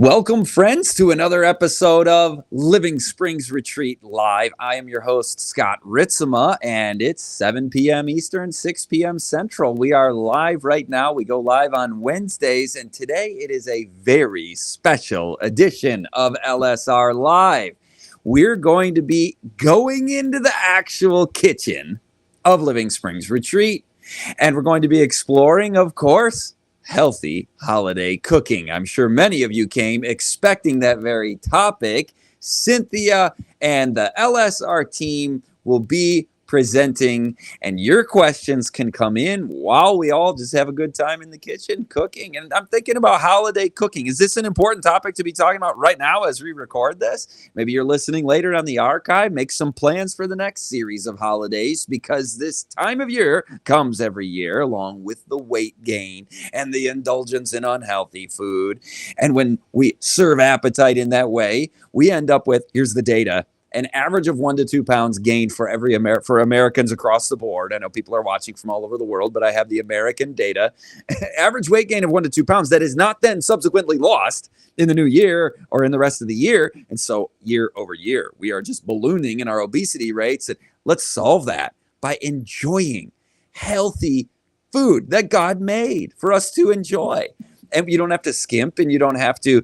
Welcome, friends, to another episode of Living Springs Retreat Live. I am your host, Scott Ritsema, and it's 7 p.m. Eastern, 6 p.m. Central. We are live right now. We go live on Wednesdays, and today it is a very special edition of LSR Live. We're going to be going into the actual kitchen of Living Springs Retreat, and we're going to be exploring, of course, healthy holiday cooking. I'm sure many of you came expecting that very topic. Cynthia and the LSR team will be presenting, and your questions can come in while we all just have a good time in the kitchen cooking. And I'm thinking about holiday cooking. Is this an important topic to be talking about right now as we record this? Maybe you're listening later on the archive. Make some plans for the next series of holidays, because this time of year comes every year along with the weight gain and the indulgence in unhealthy food. And when we serve appetite in that way, we end up with, here's the data, an average of 1 to 2 pounds gained for for Americans across the board. I know people are watching from all over the world, but I have the American data. Average weight gain of 1 to 2 pounds that is not then subsequently lost in the new year or in the rest of the year. And so year over year, we are just ballooning in our obesity rates. And let's solve that by enjoying healthy food that God made for us to enjoy. And you don't have to skimp, and you don't have to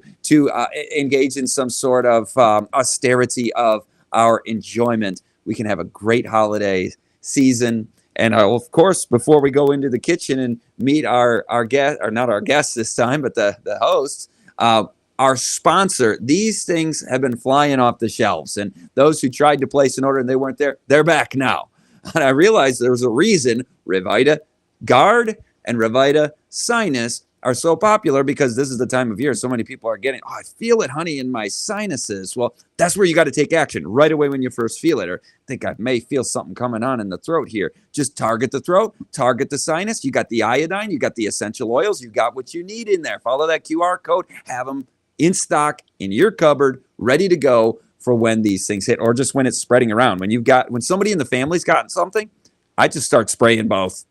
engage in some sort of austerity of our enjoyment. We can have a great holiday season. And of course, before we go into the kitchen and meet our guest, or not our guests this time, but the hosts, our sponsor, these things have been flying off the shelves. And those who tried to place an order and they weren't there, they're back now. And I realized there was a reason Revita Guard and Revita Sinus are so popular, because this is the time of year so many people are getting, I feel it, honey, in my sinuses. Well, that's where you got to take action right away when you first feel it, or think I may feel something coming on in the throat here. Just target the throat, target the sinus. You got the iodine, you got the essential oils, you got what you need in there. Follow that QR code, have them in stock in your cupboard, ready to go for when these things hit, or just when it's spreading around. When somebody in the family's gotten something, I just start spraying both.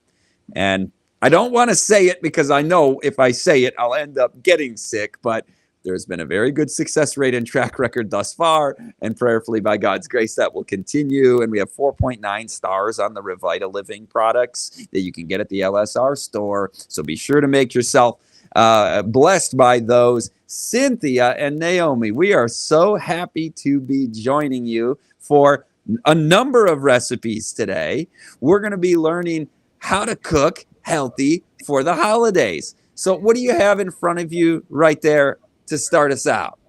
And I don't want to say it, because I know if I say it, I'll end up getting sick, but there's been a very good success rate and track record thus far, and prayerfully, by God's grace, that will continue. And we have 4.9 stars on the Revita Living products that you can get at the LSR store. So be sure to make yourself blessed by those. Cynthia and Naomi, we are so happy to be joining you for a number of recipes today. We're going to be learning how to cook healthy for the holidays. So what do you have in front of you right there to start us out?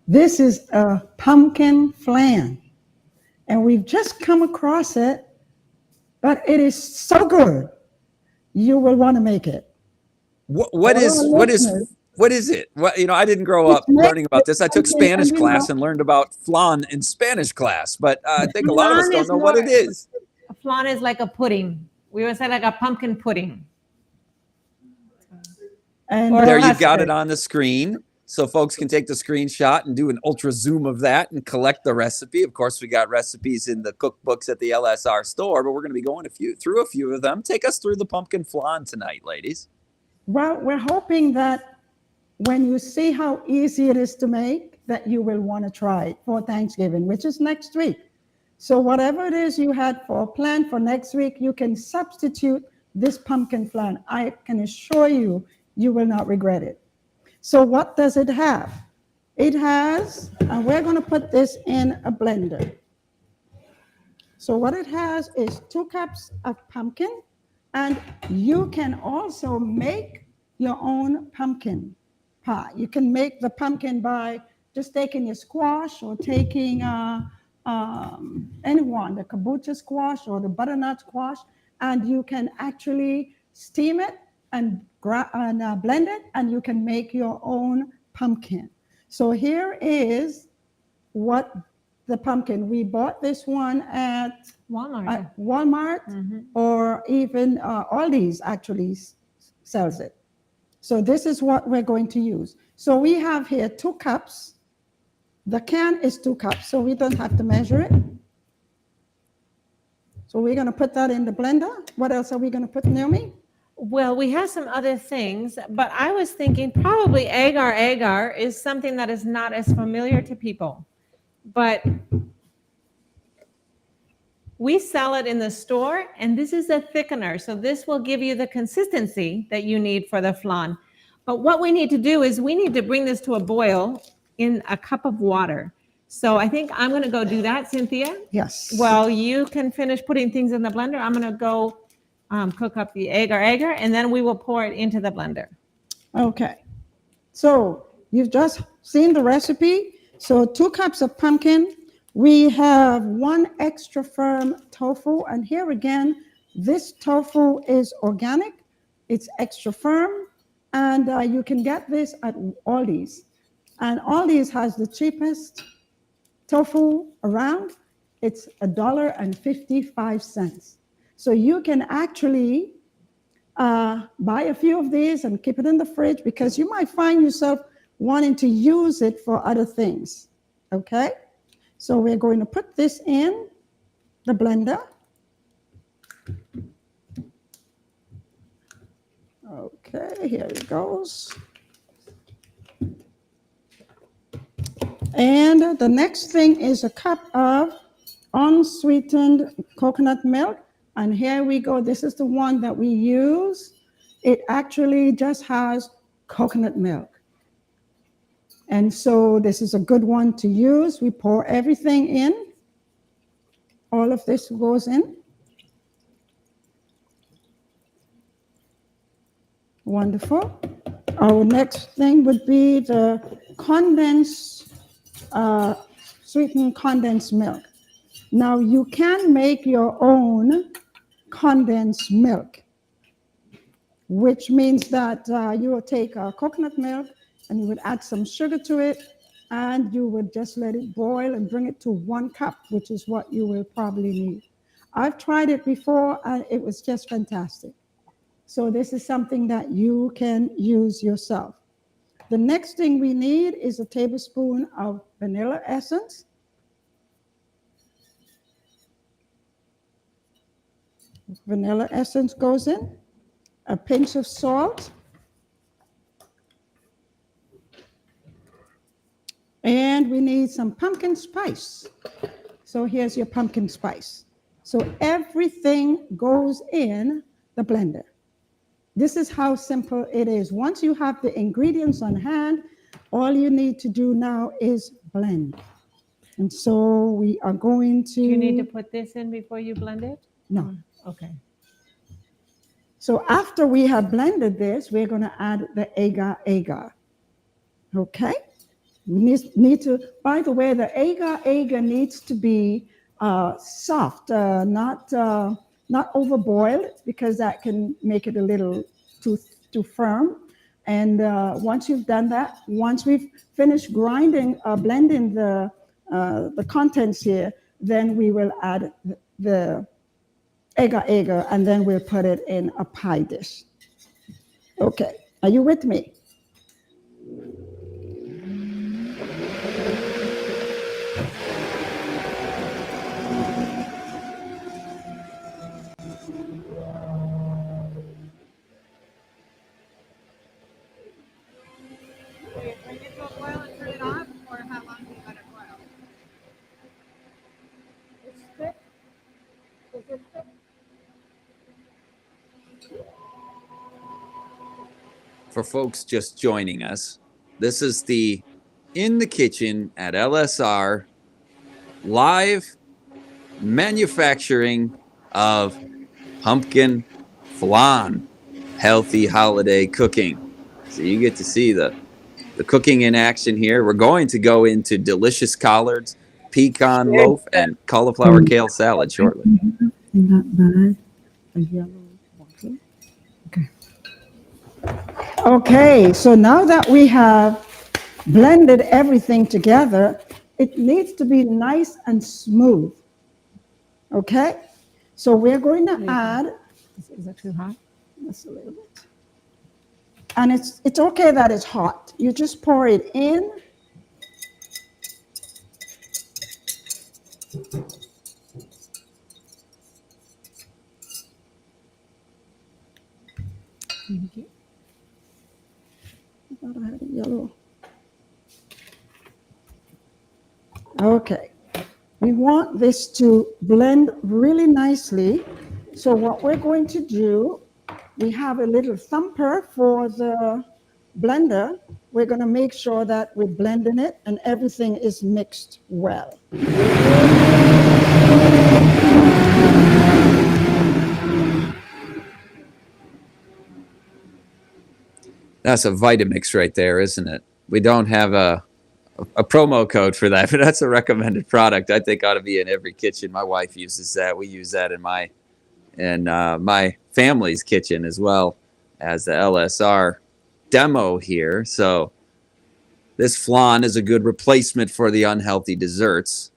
This is a pumpkin flan, and we've just come across it, but it is so good. You will want to make it. What is it? I didn't grow up learning about this. I took Spanish class and learned about flan in Spanish class, but I think a lot of us don't know what it is. A flan is like a pudding. We would say like a pumpkin pudding. And there you've got it on the screen, so folks can take the screenshot and do an ultra zoom of that and collect the recipe. Of course, we got recipes in the cookbooks at the LSR store, but we're going to be going through a few of them. Take us through the pumpkin flan tonight, ladies. Well, we're hoping that when you see how easy it is to make, that you will want to try it for Thanksgiving, which is next week. So whatever it is you had planned for next week, you can substitute this pumpkin flan. I can assure you, you will not regret it. So what does it have? It has, and we're going to put this in a blender. So what it has is 2 cups of pumpkin, and you can also make your own pumpkin pie. You can make the pumpkin by just taking your squash, or taking anyone, the kabocha squash or the butternut squash, and you can actually steam it and blend it, and you can make your own pumpkin. So here is what the pumpkin. We bought this one at Walmart, or even Aldi's actually sells it. So this is what we're going to use. So we have here 2 cups. The can is 2 cups, so we don't have to measure it. So we're going to put that in the blender. What else are we going to put, Naomi? Well, we have some other things, but I was thinking probably agar is something that is not as familiar to people. But we sell it in the store, and this is a thickener. So this will give you the consistency that you need for the flan. But what we need to do is we need to bring this to a boil in a cup of water. So I think I'm going to go do that, Cynthia. Yes. Well, you can finish putting things in the blender. I'm going to go cook up the agar, and then we will pour it into the blender. Okay. So you've just seen the recipe. So 2 cups of pumpkin. We have 1 extra firm tofu. And here again, this tofu is organic. It's extra firm. And you can get this at Aldi's. And Aldi's has the cheapest tofu around. It's $1.55. So you can actually buy a few of these and keep it in the fridge because you might find yourself wanting to use it for other things. Okay? So we're going to put this in the blender. Okay, here it goes. And the next thing is a cup of unsweetened coconut milk. And here we go. This is the one that we use. It actually just has coconut milk. And so this is a good one to use. We pour everything in. All of this goes in. Wonderful. Our next thing would be the condensed, sweetened condensed milk. Now you can make your own condensed milk, which means that you will take coconut milk and you would add some sugar to it, and you would just let it boil and bring it to 1 cup, which is what you will probably need. I've tried it before and it was just fantastic. So this is something that you can use yourself. The next thing we need is a tablespoon of vanilla essence. Vanilla essence goes in. A pinch of salt. And we need some pumpkin spice. So here's your pumpkin spice. So everything goes in the blender. This is how simple it is. Once you have the ingredients on hand, all you need to do now is blend. And so we are going to... Do you need to put this in before you blend it? No. Okay. So after we have blended this, we're going to add the agar. Okay? We need to, by the way, the agar needs to be soft, not overboiled, because that can make it a little too firm. And once you've done that, once we've finished blending the contents here, then we will add the agar, and then we'll put it in a pie dish. Okay, are you with me? Bring it to a boil and turn it off, or how long do you let it boil? It's thick. Is it thick? For folks just joining us, this is the In the Kitchen at LSR live manufacturing of pumpkin flan, healthy holiday cooking. So you get to see the cooking in action here. We're going to go into delicious collards, pecan loaf, and cauliflower kale salad shortly. Not bad. A yellow bottle. Okay. Okay, so now that we have blended everything together, it needs to be nice and smooth. Okay? So we're going to add... Is it too hot? Just a little bit. And it's okay that it's hot. You just pour it in. Thank you. I thought I had a yellow. Okay. We want this to blend really nicely. So what we're going to do, we have a little thumper for the blender. We're going to make sure that we're blending it and everything is mixed well. That's a Vitamix right there, isn't it? We don't have a promo code for that, but that's a recommended product. I think ought to be in every kitchen. My wife uses that. We use that in my family's kitchen as well as the LSR demo here. So this flan is a good replacement for the unhealthy desserts.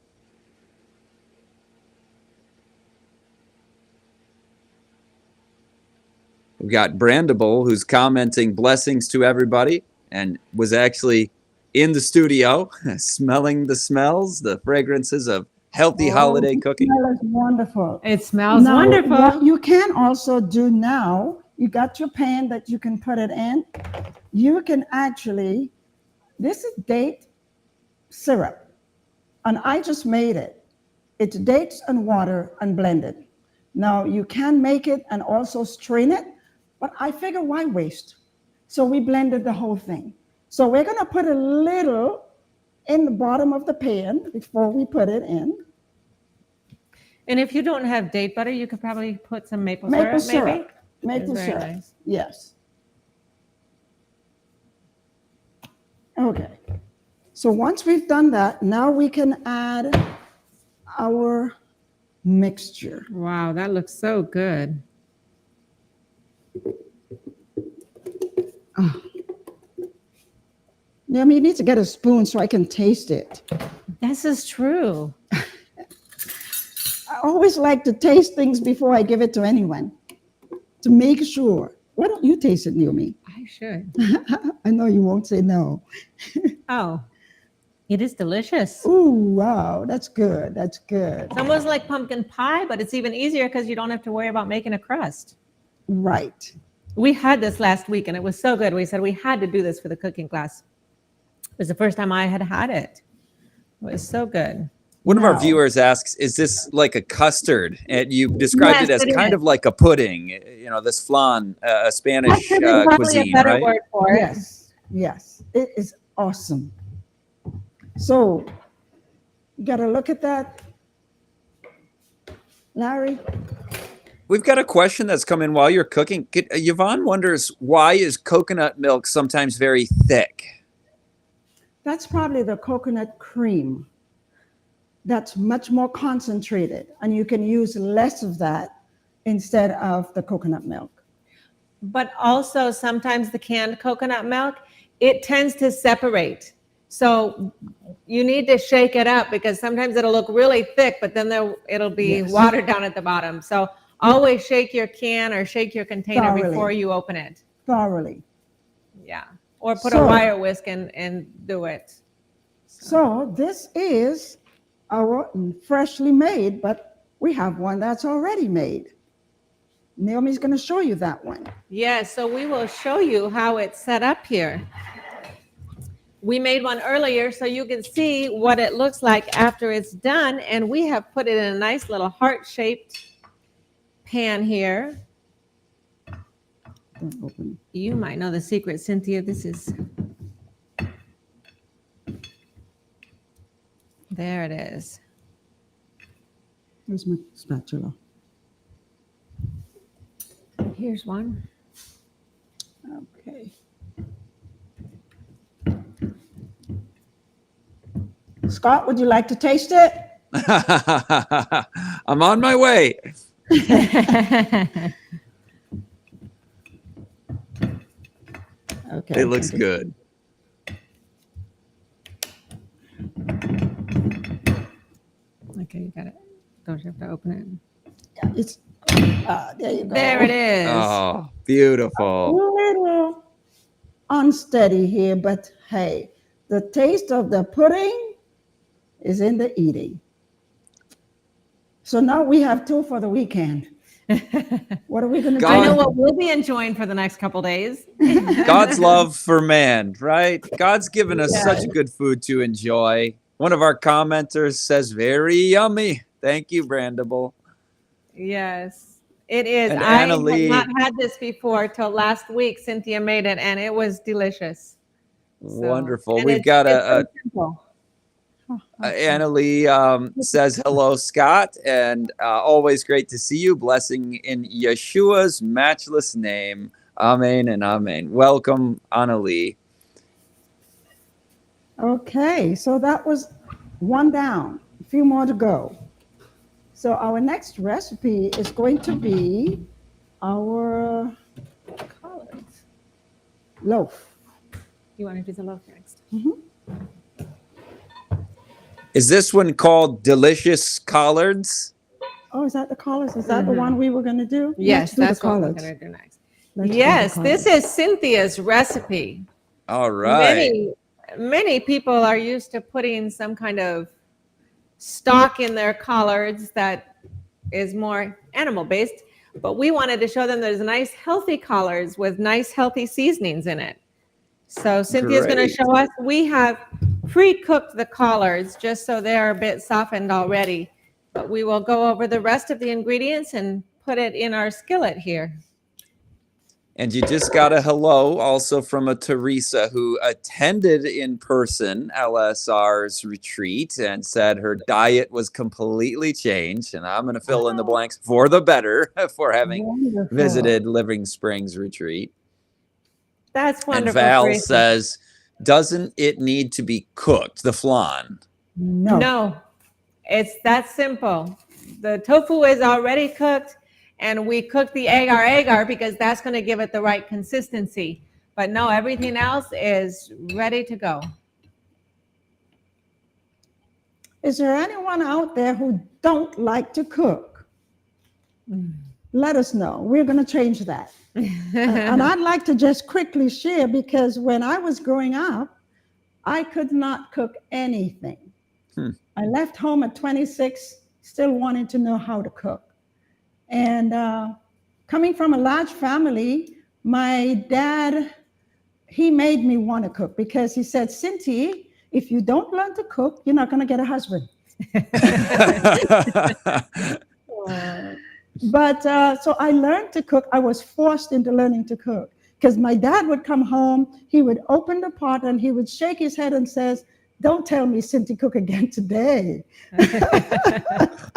We've got Brandable, who's commenting blessings to everybody and was actually in the studio smelling the smells, the fragrances of healthy holiday cooking. That is wonderful. It smells Now, wonderful. what you can also do now, you got your pan that you can put it in. You can actually, this is date syrup, and I just made it. It's dates and water and blended. Now, you can make it and also strain it, but I figure why waste? So we blended the whole thing. So we're gonna put a little in the bottom of the pan before we put it in. And if you don't have date butter, you could probably put some maple Maple syrup, maybe. syrup. Maple That's very syrup. nice. Yes. Okay. So once we've done that, now we can add our mixture. Wow, that looks so good. Yeah, I mean, you need to get a spoon so I can taste it. This is true. I always like to taste things before I give it to anyone to make sure. Why don't you taste it, Naomi? I should. I know you won't say no. Oh, it is delicious. Ooh, wow, that's good. That's good. It's almost like pumpkin pie, but it's even easier because you don't have to worry about making a crust. Right. We had this last week and it was so good. We said we had to do this for the cooking class. It was the first time I had had it. It was so good. One of our Wow. viewers asks, is this like a custard? And you described Yes, it as it kind is. of like a pudding, you know, this flan, a Spanish That's probably a cuisine, better right? word for it. Yes, yes, it is awesome. So, you got to look at that, Larry. We've got a question that's come in while you're cooking. Yvonne wonders, why is coconut milk sometimes very thick? That's probably the coconut cream. That's much more concentrated, and you can use less of that instead of the coconut milk. But also sometimes the canned coconut milk, it tends to separate. So you need to shake it up because sometimes it'll look really thick, but then it'll be Yes. watered down at the bottom. So always shake your can or shake your container Thoroughly. before you open it. Thoroughly. Yeah. Or put So- a wire whisk and do it. So this is our freshly made, but we have one that's already made. Naomi's going to show you that one. Yes, so we will show you how it's set up here. We made one earlier so you can see what it looks like after it's done. And we have put it in a nice little heart-shaped pan here. Don't open. You might know the secret, Cynthia. This is... There it is. Here's my spatula. Here's one. Okay. Scott, would you like to taste it? I'm on my way. Okay. It looks good. Okay, you got it. Don't you have to open it? Yeah, it's there you go. There it is. Oh, beautiful. A little unsteady here, but hey, the taste of the pudding is in the eating. So now we have two for the weekend. What are we going to do? I know God- what we'll be enjoying for the next couple days. God's love for man, right? God's given us Yes. such good food to enjoy. One of our commenters says, very yummy. Thank you, Brandable. Yes, it is. And I Anna have Lee- not had this before till last week. Cynthia made it, and it was delicious. So- Wonderful. and We've it's- got it's a so simple. Anna Lee says, hello, Scott, and always great to see you. Blessing in Yeshua's matchless name. Amen and amen. Welcome, Anna Lee. Okay, so that was one down, a few more to go. So our next recipe is going to be our loaf. You want to do the loaf next? Is this one called Delicious Collards? Oh, is that the collards? Is that the one we were going to do? Yes, Let's do the that's what we're collards. going to do next. Let's do the Yes, this collards. is Cynthia's recipe. All right. Many people are used to putting some kind of stock in their collards that is more animal based, but we wanted to show them there's nice healthy collards with nice healthy seasonings in it. So Cynthia's going to Great. show us. We have pre-cooked the collards just so they're a bit softened already, but we will go over the rest of the ingredients and put it in our skillet here. And you just got a hello also from a Teresa who attended in person LSR's retreat and said her diet was completely changed. And I'm going to fill in the blanks for the better for having Wonderful. visited Living Springs retreat. That's And wonderful. Val Teresa. says, doesn't it need to be cooked, the flan? No. No, it's that simple. The tofu is already cooked, and we cook the agar because that's going to give it the right consistency. But no, everything else is ready to go. Is there anyone out there who don't like to cook? Let us know. We're going to change that. And I'd like to just quickly share, because when I was growing up, I could not cook anything. I left home at 26, still wanting to know how to cook. And coming from a large family, my dad, he made me want to cook because he said, Cynthia, if you don't learn to cook, you're not going to get a husband. But so I learned to cook. I was forced into learning to cook because my dad would come home, he would open the pot and he would shake his head and says, don't tell me Cynthia cook again today.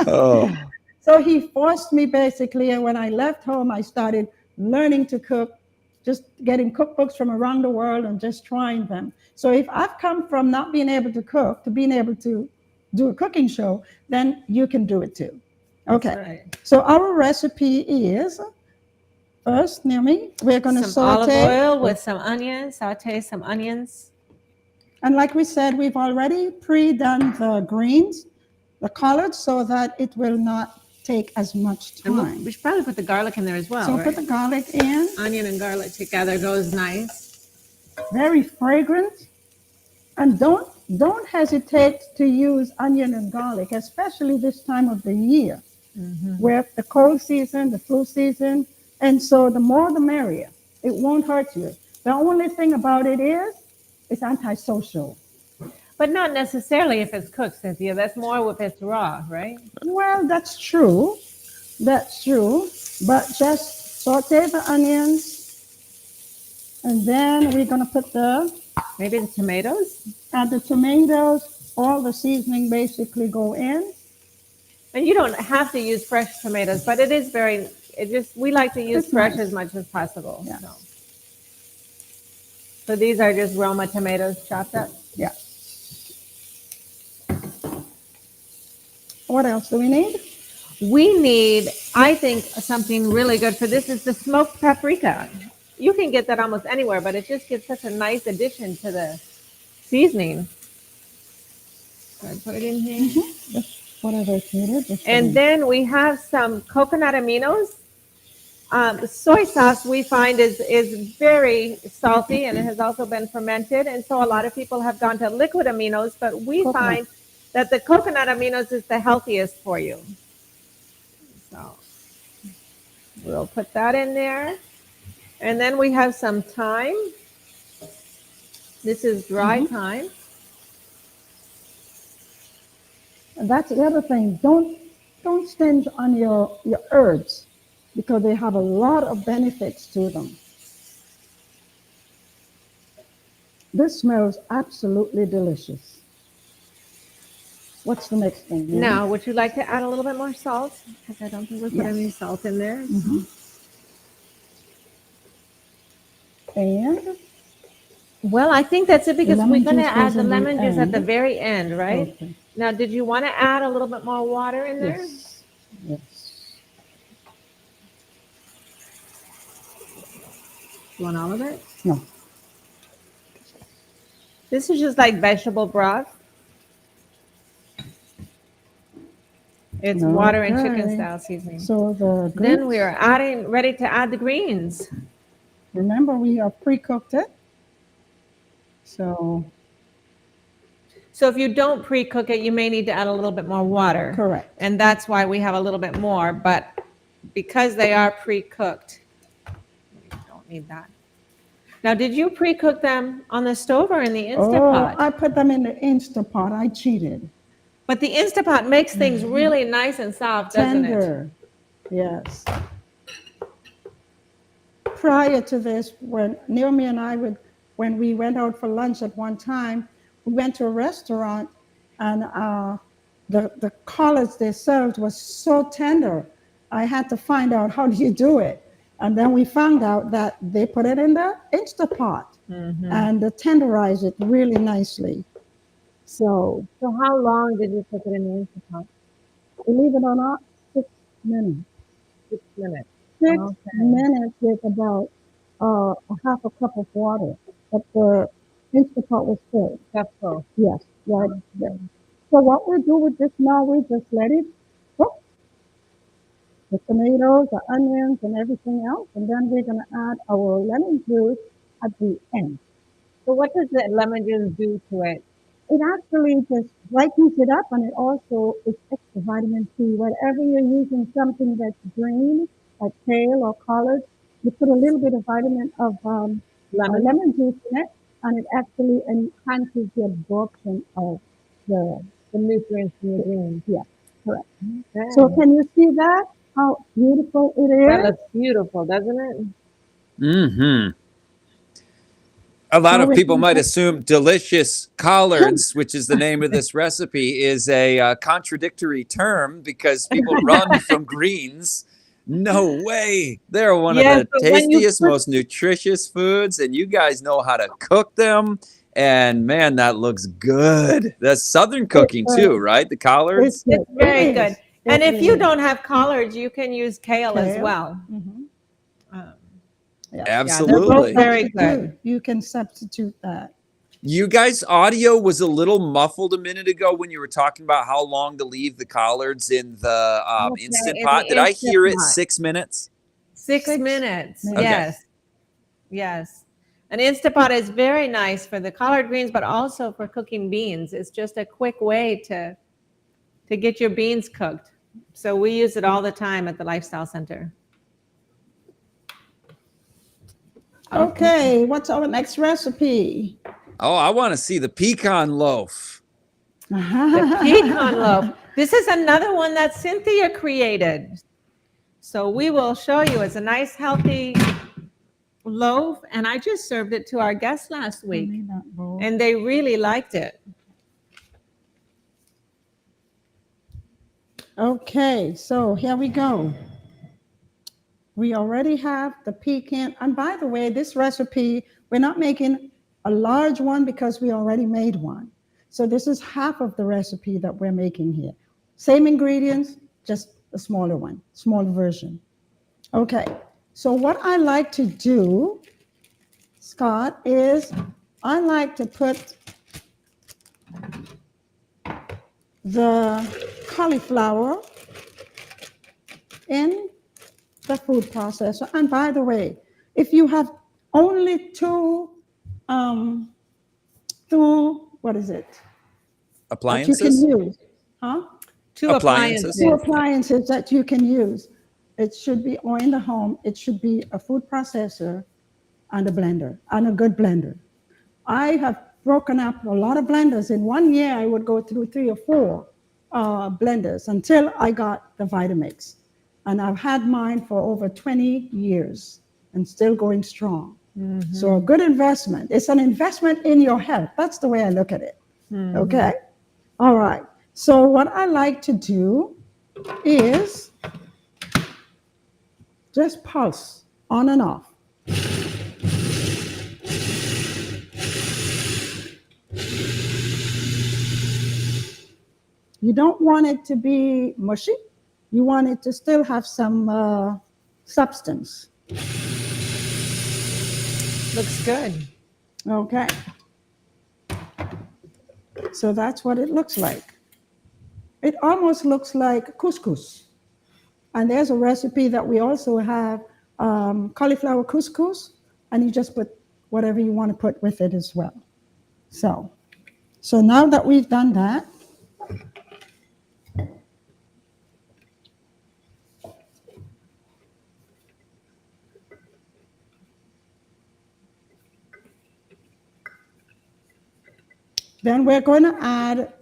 Oh, So he forced me basically. And when I left home, I started learning to cook, just getting cookbooks from around the world and just trying them. So if I've come from not being able to cook to being able to do a cooking show, then you can do it too. Okay. Right. So our recipe is, first, Naomi, we're going to Some olive saute. oil with some onions, saute some onions. And like we said, we've already pre-done the greens, the collards, so that it will not take as much And time. we should probably put the garlic in there as well. So right? put the garlic in, Onion and garlic together goes nice. very fragrant. And don't hesitate to use onion and garlic, especially this time of the year, where the cold season, the flu season, and so the more the merrier. It won't hurt you. The only thing about it is, it's antisocial. But not necessarily if it's cooked, Cynthia. That's more if it's raw, right? Well, that's true. That's true. But just saute the onions. And then we're going to put Maybe the tomatoes. add the tomatoes. All the seasoning basically go in. And you don't have to use fresh tomatoes, but it is we like to use It's fresh nice. as much as possible. Yeah. So these are just Roma tomatoes chopped up. Yeah. What else do we need? We need, I think, something really good for this is the smoked paprika. You can get that almost anywhere, but it just gives such a nice addition to the seasoning. So I put it in here. Just whatever is needed. just put And in. then we have some coconut aminos. The soy sauce we find is very salty and it has also been fermented. And so a lot of people have gone to liquid aminos, but we Coconut. find that the coconut aminos is the healthiest for you. So We'll put that in there. And then we have some thyme. This is dry thyme. And that's the other thing. Don't stinge on your herbs because they have a lot of benefits to them. This smells absolutely delicious. What's the next thing? Mary? Now, would you like to add a little bit more salt? Because I don't think we put any salt in there. And well, I think that's it because lemon we're going to juice add goes the in the lemon juice at the end. very end, right? Okay. Now, did you want to add a little bit more water in there? Yes. Yes. You want all of it? No. This is just like vegetable broth. It's water and chicken Okay. style seasoning. So the Then we greens, are ready to add the greens. remember we have pre-cooked it. So So if you don't pre-cook it, you may need to add a little bit more water. correct. And that's why we have a little bit more, but because they are pre-cooked, we don't need that. Now, did you pre-cook them on the stove or in the Oh, Instapot? I put them in the Instapot. I cheated. But the Instapot makes things really nice and soft, doesn't it? Tender. Yes. Prior to this, when Naomi and I would, when we went out for lunch at one time, we went to a restaurant and the collards they served was so tender. I had to find out how do you do it. And then we found out that they put it in the Instapot and tenderize it really nicely. So So how long did you cook it in the Instapot? believe it or not, 6 minutes. 6 minutes. 6 Okay. minutes with about a half a cup of water. But the Instapot was full. That's all. Yes, right there. So what we do with this now, we just let it cook. The tomatoes, the onions, and everything else. And then we're going to add our lemon juice at the end. So what does the lemon juice do to it? It actually just brightens it up, and it also is extra vitamin C. Whatever you're using something that's green, like kale or collards, you put a little bit of lemon juice in it, and it actually enhances the absorption of the nutrients in the greens. Yeah, correct. Okay. So can you see that? How beautiful it That is? looks beautiful, doesn't it? Mm-hmm. A lot of people might assume delicious collards, which is the name of this recipe, is a contradictory term because people run from greens. No way. They're one Yes, of but the when you tastiest, put- most nutritious foods, and you guys know how to cook them. And man, that looks good. That's Southern cooking too, right? The collards. It's very It good. is. And It if you is. don't have collards, you can use kale as Kale. well. Mhm. Um, Yeah. Absolutely. very good. You can substitute that. You guys' audio was a little muffled a minute ago when you were talking about how long to leave the collards in the Okay, Instant in Pot. the Did I hear it Instant Pot. 6 minutes? 6 6 minutes. minutes. Yes. Yes. An Instapot is very nice for the collard greens, but also for cooking beans. It's just a quick way to get your beans cooked. So we use it all the time at the Lifestyle Center. Okay, what's our next recipe? Oh, I want to see the pecan loaf. The pecan loaf. This is another one that Cynthia created. So we will show you. It's a nice, healthy loaf, and I just served it to our guests last week, and they really liked it. Okay, so here we go. We already have the pecan. And by the way, this recipe, we're not making a large one because we already made one. So this is half of the recipe that we're making here. Same ingredients, just a smaller one, smaller version. Okay, so what I like to do, Scott, is I like to put the cauliflower in the food processor. And by the way, if you have only two, what is it? Appliances? That you can use, huh? Two Appliances. appliances. Two appliances that you can use. it should be, or in the home, it should be a food processor and a blender, and a good blender. I have broken up a lot of blenders. In 1 year, I would go through 3 or 4 blenders until I got the Vitamix. And I've had mine for over 20 years and still going strong. Mm-hmm. So a good investment. It's an investment in your health. That's the way I look at it. Mm-hmm. Okay? All right. So what I like to do is just pulse on and off. You don't want it to be mushy. You want it to still have some substance. Looks good. Okay. So that's what it looks like. It almost looks like couscous. And there's a recipe that we also have, cauliflower couscous, and you just put whatever you want to put with it as well. So now that we've done that, then we're going to add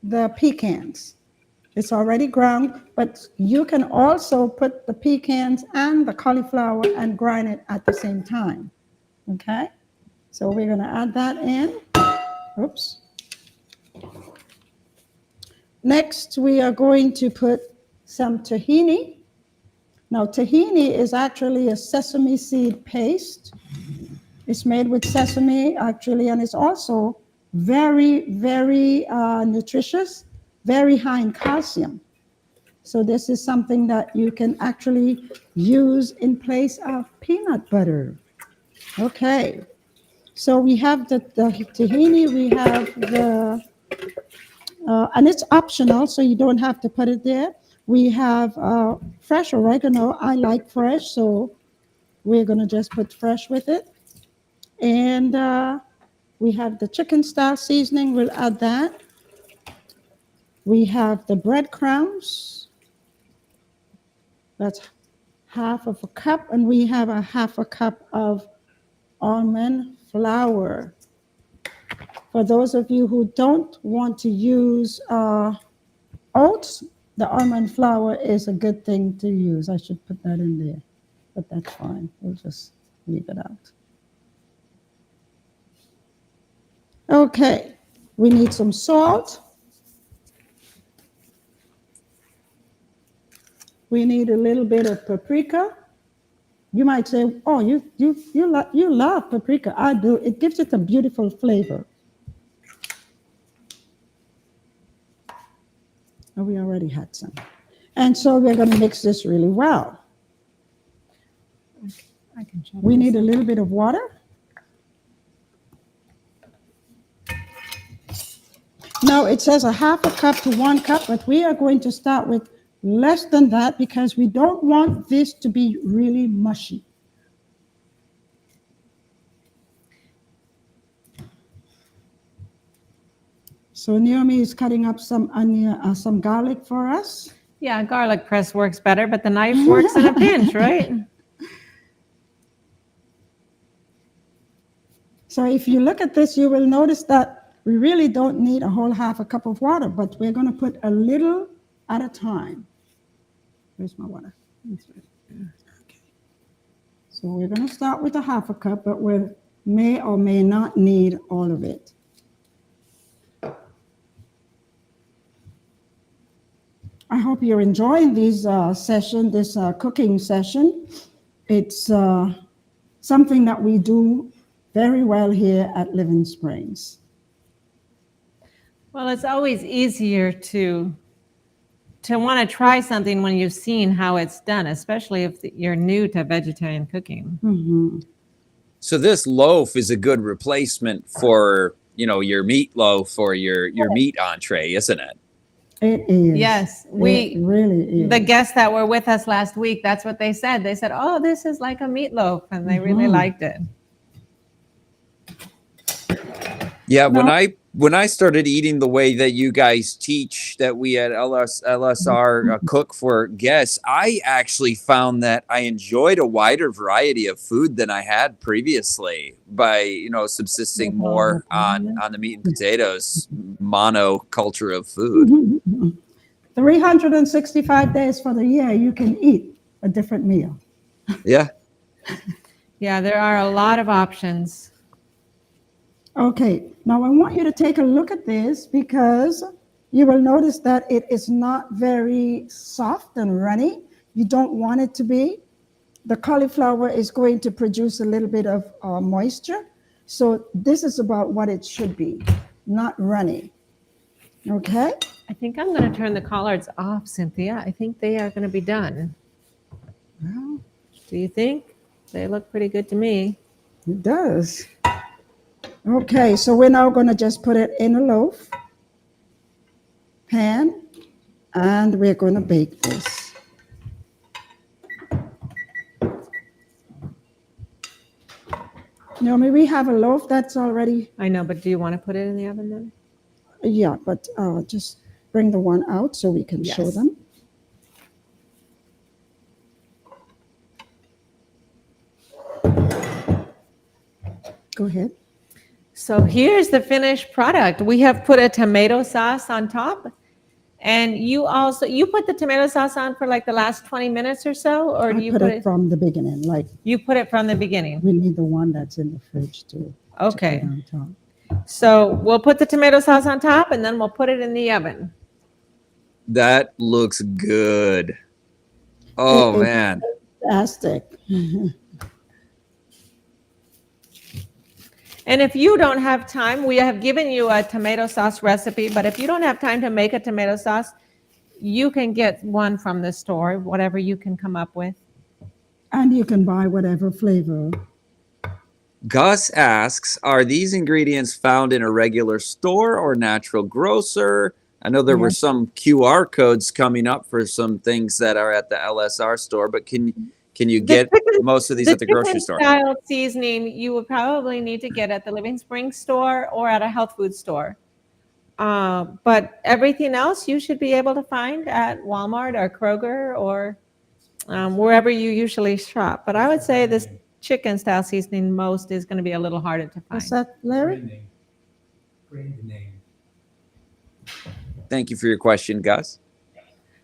the pecans. It's already ground, but you can also put the pecans and the cauliflower and grind it at the same time. Okay? So we're going to add that in. Oops. Next, we are going to put some tahini. Now, tahini is actually a sesame seed paste. It's made with sesame, actually, and it's also very, very nutritious, very high in calcium. So this is something that you can actually use in place of peanut butter. Okay. So we have the tahini, we have the, and it's optional, so you don't have to put it there. We have fresh oregano. I like fresh, so we're going to just put fresh with it. And we have the chicken style seasoning. We'll add that. We have the breadcrumbs. That's half of a cup. And we have a half a cup of almond flour. For those of you who don't want to use oats, the almond flour is a good thing to use. I should put that in there, but that's fine. We'll just leave it out. Okay, we need some salt. We need a little bit of paprika. You might say, "Oh, you love paprika." I do. It gives it a beautiful flavor. Oh, we already had some, and so we're going to mix this really well. We need a little bit of water. Now, it says a half a cup to 1 cup, but we are going to start with less than that because we don't want this to be really mushy. So Naomi is cutting up some onion, some garlic for us. Yeah, garlic press works better, but the knife works in a pinch, right? So if you look at this, you will notice that we really don't need a whole half a cup of water, but we're going to put a little at a time. Where's my water? Okay. So we're going to start with a half a cup, but we may or may not need all of it. I hope you're enjoying this cooking session. It's something that we do very well here at Living Springs. Well, it's always easier to want to try something when you've seen how it's done, especially if you're new to vegetarian cooking. Mm-hmm. So this loaf is a good replacement for, your meatloaf or your meat entree, isn't it? It is. Yes, it really is. The guests that were with us last week, that's what they said. They said, "Oh, this is like a meatloaf," and they really liked it. Yeah, when when I started eating the way that you guys teach, that we at LSR cook for guests, I actually found that I enjoyed a wider variety of food than I had previously by, subsisting more on the meat and potatoes monoculture of food. 365 days for the year, you can eat a different meal. Yeah. Yeah, there are a lot of options. Okay, now I want you to take a look at this because you will notice that it is not very soft and runny. You don't want it to be. The cauliflower is going to produce a little bit of moisture. So this is about what it should be, not runny. Okay? I think I'm going to turn the collards off, Cynthia. I think they are going to be done. Well, Do you think? They look pretty good to me. it does. Okay, so we're now going to just put it in a loaf pan and we're going to bake this. Naomi, we have a loaf that's already, I know, but do you want to put it in the oven then? yeah, but just bring the one out so we can show Yes. them. Go ahead. So here's the finished product. We have put a tomato sauce on top. And you put the tomato sauce on for like the last 20 minutes or so, or do I you put put it it? from the beginning, like You put it from the beginning. we need the one that's in the fridge to Okay. put on top. So we'll put the tomato sauce on top and then we'll put it in the oven. That looks good. Oh, It is man. fantastic. And if you don't have time, we have given you a tomato sauce recipe, but if you don't have time to make a tomato sauce, you can get one from the store, whatever you can come up with. And you can buy whatever flavor. Gus asks, are these ingredients found in a regular store or natural grocer? I know there were Yes. some QR codes coming up for some things that are at the LSR store, but can you get most of these at the grocery store? Style seasoning you would probably need to get at the Living Springs store or at a health food store. But everything else you should be able to find at Walmart or Kroger or wherever you usually shop. But I would say this chicken style seasoning most is going to be a little harder to find. What's that, Larry? Brand name. Thank you for your question, Gus.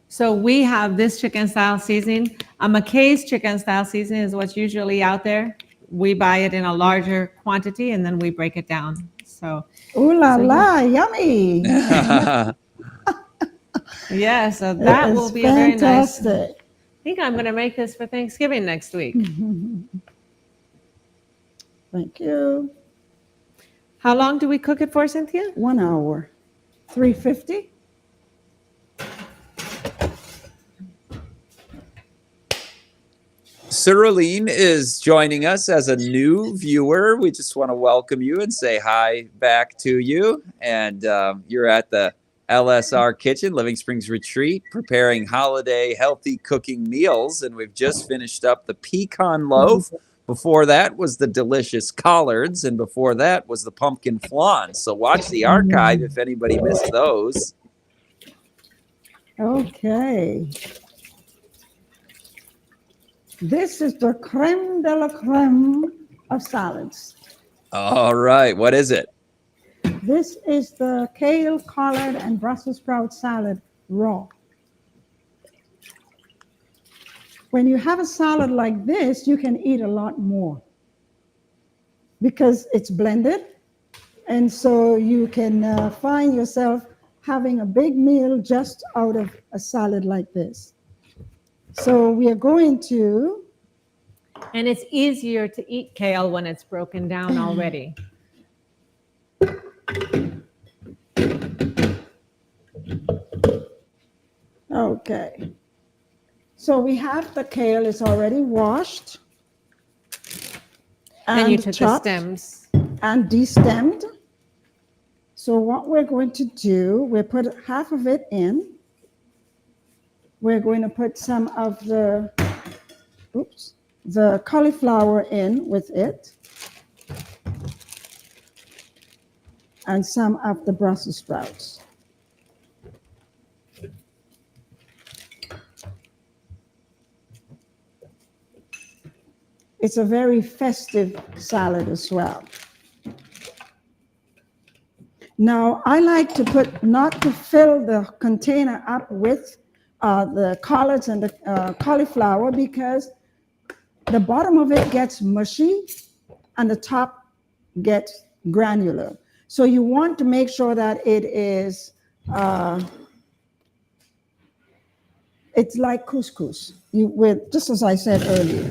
So we have this chicken style seasoning. McKay's chicken style seasoning is what's usually out there. We buy it in a larger quantity and then we break it down. So Ooh la la, yummy. yeah, so that It will is be a very nice. I fantastic. think I'm going to make this for Thanksgiving next week. Thank you. How long do we cook it for, Cynthia? 1 hour. 350. Cyriline is joining us as a new viewer. We just want to welcome you and say hi back to you. And you're at the LSR Kitchen, Living Springs Retreat, preparing holiday healthy cooking meals. And we've just finished up the pecan loaf. Before that was the delicious collards. And before that was the pumpkin flan. So watch the archive if anybody missed those. Okay. This is the creme de la creme of salads. All right. What is it? This is the kale, collard, and Brussels sprout salad raw. When you have a salad like this, you can eat a lot more because it's blended. And so you can find yourself having a big meal just out of a salad like this. So we are going to, And it's easier to eat kale when it's broken down already. okay. So we have the kale is already washed. And you took the chopped stems. and destemmed. So what we're going to do, we put half of it in. We're going to put some of the cauliflower in with it. and some of the Brussels sprouts. It's a very festive salad as well. Now, I like to put, not to fill the container up with the collards and the cauliflower, because the bottom of it gets mushy and the top gets granular. So you want to make sure that it is, it's like couscous, just as I said earlier.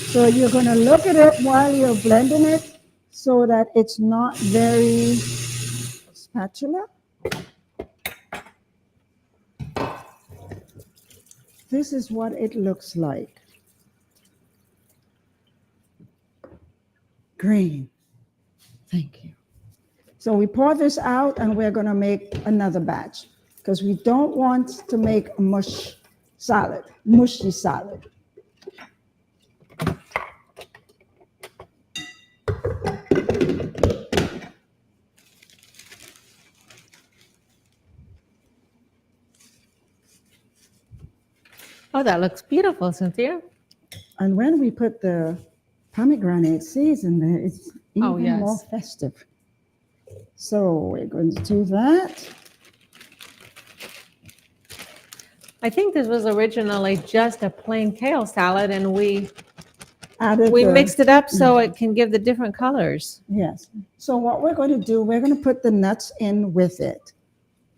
So you're going to look at it while you're blending it so that it's not very spatula. This is what it looks like. Green. Thank you. So we pour this out and we're going to make another batch because we don't want to make a mushy salad. Oh, that looks beautiful, Cynthia. And when we put the pomegranate seeds in there, it's even more festive. So we're going to do that. I think this was originally just a plain kale salad, and we Added mixed it up so it can give the different colors. Yes. So what we're going to do, we're going to put the nuts in with it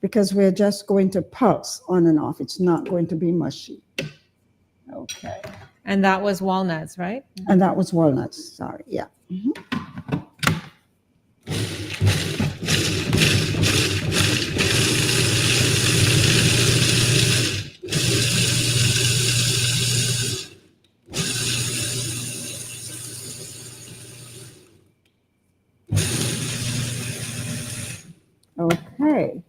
because we're just going to pulse on and off. It's not going to be mushy. Okay. And that was walnuts, right? And that was walnuts. Sorry. Yeah. Okay.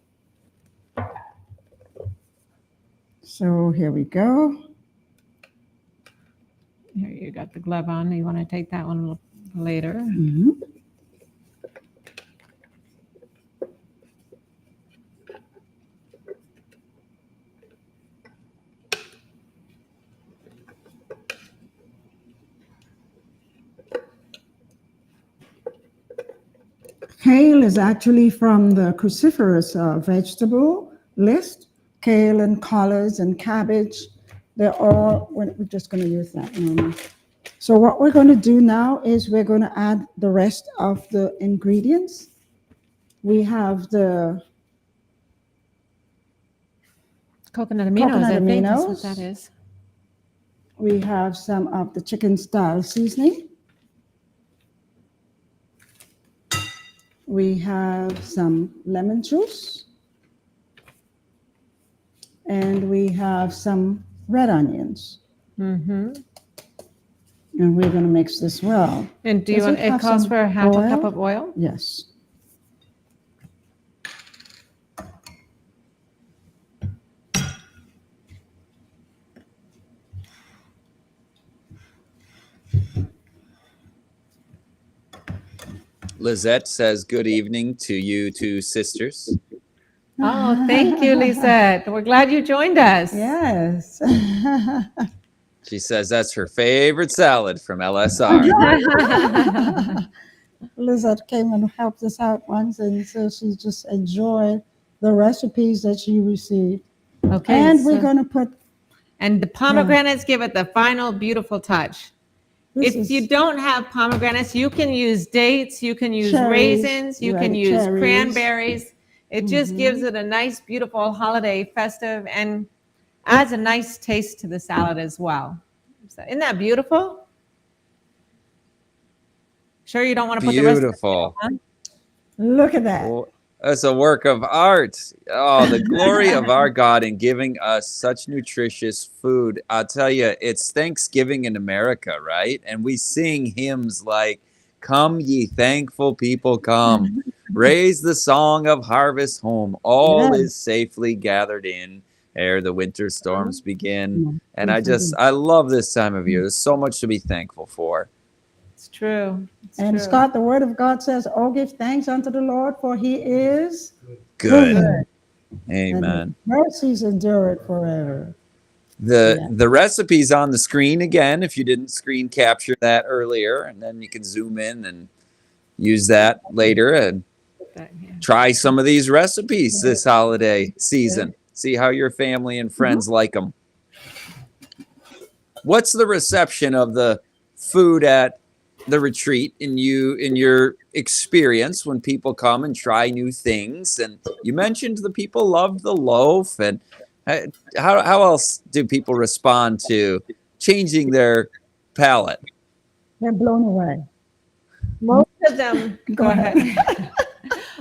So here we go. Here, you got the glove on. You want to take that one later? Mm-hmm. Kale is actually from the cruciferous vegetable list. Kale and collards and cabbage, they're all, we're just going to use that one. So what we're going to do now is we're going to add the rest of the ingredients. We have the Coconut aminos, I think that's what aminos. that is. We have some of the chicken style seasoning. We have some lemon juice. And we have some red onions. Mm-hmm. And we're going to mix this well. And do you want, it calls for half a cup of oil? Yes. Lizette says, good evening to you two sisters. Oh, thank you, Lisette. We're glad you joined us. Yes. She says that's her favorite salad from LSR. Lizette came and helped us out once, and so she just enjoyed the recipes that she received. Okay. And we're going to put... And the pomegranates give it the final beautiful touch. If you don't have pomegranates, you can use dates, you can use raisins, you can use cranberries. It just gives it a nice, beautiful holiday festive and adds a nice taste to the salad as well. So, isn't that beautiful? Sure you don't want to put the rest of it on? Look at that. Well, that's a work of art. Oh, the glory of our God in giving us such nutritious food. I'll tell you, it's Thanksgiving in America, right? And we sing hymns like, "Come ye thankful people, come. Raise the song of harvest home. All is safely gathered in. ere the winter storms begin. And Yes, I love this time of year. There's so much to be thankful for. It's true. It's And true. Scott, the word of God says, "Oh, give thanks unto the Lord, for he is Good. and Amen. his mercies endure it forever." The recipe's on the screen again if you didn't screen capture that earlier, and then you can zoom in and use that later and Put that here. try some of these recipes this holiday season. See how your family and friends like them. What's the reception of the food at the retreat in your experience when people come and try new things? And you mentioned the people loved the loaf, and how else do people respond to changing their palate? They're blown away. Most of them, go ahead.